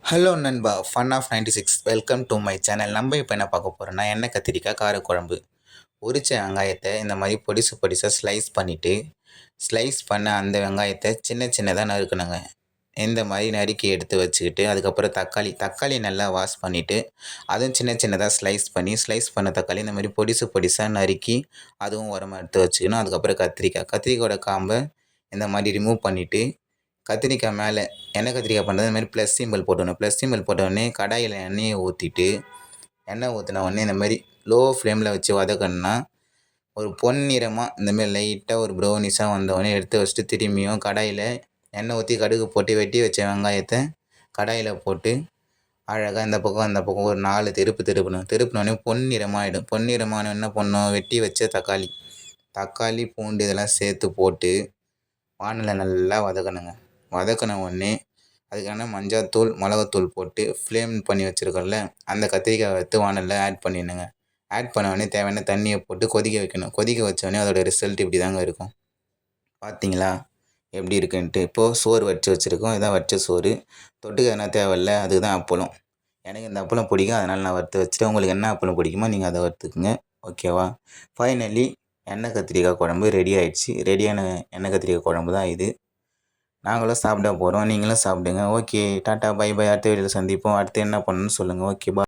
Hello நண்பா, fun of 96 welcome to my channel. நம்ம இப்போ என்ன பார்க்க போகிறோம்னா, எண்ணெய் கத்திரிக்காய் காரக்குழம்பு. உரிச்ச வெங்காயத்தை இந்த மாதிரி பொடிசு பொடிசாக ஸ்லைஸ் பண்ண அந்த வெங்காயத்தை சின்ன சின்னதாக நறுக்கணுங்க. இந்த மாதிரி நறுக்கி எடுத்து வச்சுக்கிட்டு, அதுக்கப்புறம் தக்காளி நல்லா வாஷ் பண்ணிவிட்டு, அதுவும் சின்ன சின்னதாக ஸ்லைஸ் பண்ண தக்காளி இந்த மாதிரி பொடிசு பொடிசாக நறுக்கி அதுவும் உரமாக எடுத்து வச்சுக்கணும். அதுக்கப்புறம் கத்திரிக்காயோட காம்பை இந்த மாதிரி ரிமூவ் பண்ணிவிட்டு, கத்திரிக்காய் மேலே எண்ணெய் கத்திரிக்காய் பண்ணுறது இந்த மாதிரி ப்ளஸ் சிம்பிள் போட்டணும். ப்ளஸ் சிம்பிள் போட்டோடனே கடாயில் எண்ணெயை ஊற்றிட்டு, எண்ணெய் ஊற்றின உடனே இந்த மாதிரி லோ ஃப்ளேமில் வச்சு வதக்கணுன்னா ஒரு பொன்னிறமாக இந்தமாரி லைட்டாக ஒரு ப்ரௌனிஷாக வந்தோடனே எடுத்து வச்சுட்டு, திரும்பியும் கடாயில் எண்ணெய் ஊற்றி கடுகு போட்டு வெட்டி வச்ச வெங்காயத்தை கடாயில் போட்டு அழகாக இந்த பக்கம் அந்த பக்கம் ஒரு 4 திருப்பினோடனே பொன்னிறமாகிடும். பொன்னிறமான என்ன பண்ணணும், வெட்டி வச்ச தக்காளி பூண்டு இதெல்லாம் சேர்த்து போட்டு வானலில் நல்லா வதக்கணுங்க. வதக்கின உடனே அதுக்கான மஞ்சள்தூள் மிளகாத்தூள் போட்டு ஃப்ளேம் பண்ணி வச்சுருக்கோம்ல அந்த கத்திரிக்காயை எடுத்து வானலில் ஆட் பண்ணிடணுங்க. ஆட் பண்ண உடனே தேவையான தண்ணியை போட்டு கொதிக்க வைக்கணும். கொதிக்க வச்சோடனே அதோட ரிசல்ட் இப்படி தாங்க இருக்கும். பார்த்தீங்களா எப்படி இருக்குன்ட்டு. இப்போது சோறு வடித்து வச்சுருக்கோம். இதான் வடித்த சோறு. தொட்டுக்க எதுனா தேவையில்ல, அதுக்கு தான் அப்பளம். எனக்கு இந்த அப்பளம் பிடிக்கும், அதனால் நான் வறுத்து வச்சுட்டேன். உங்களுக்கு என்ன அப்பளம் பிடிக்குமோ நீங்கள் அதை வறுத்துக்குங்க. ஓகேவா? ஃபைனலி எண்ணெய் கத்திரிக்காய் குழம்பு ரெடி ஆகிடுச்சு. ரெடியான எண்ணெய் கத்திரிக்காய் குழம்பு தான் இது. நாங்களும் சாப்பிட போகிறோம், நீங்களும் சாப்பிடுங்க. Okay, tata bye bye. அடுத்த வீடியோவில் சந்திப்போம். அடுத்து என்ன பண்ணணும்னு சொல்லுங்கள். ஓகே, பாய்.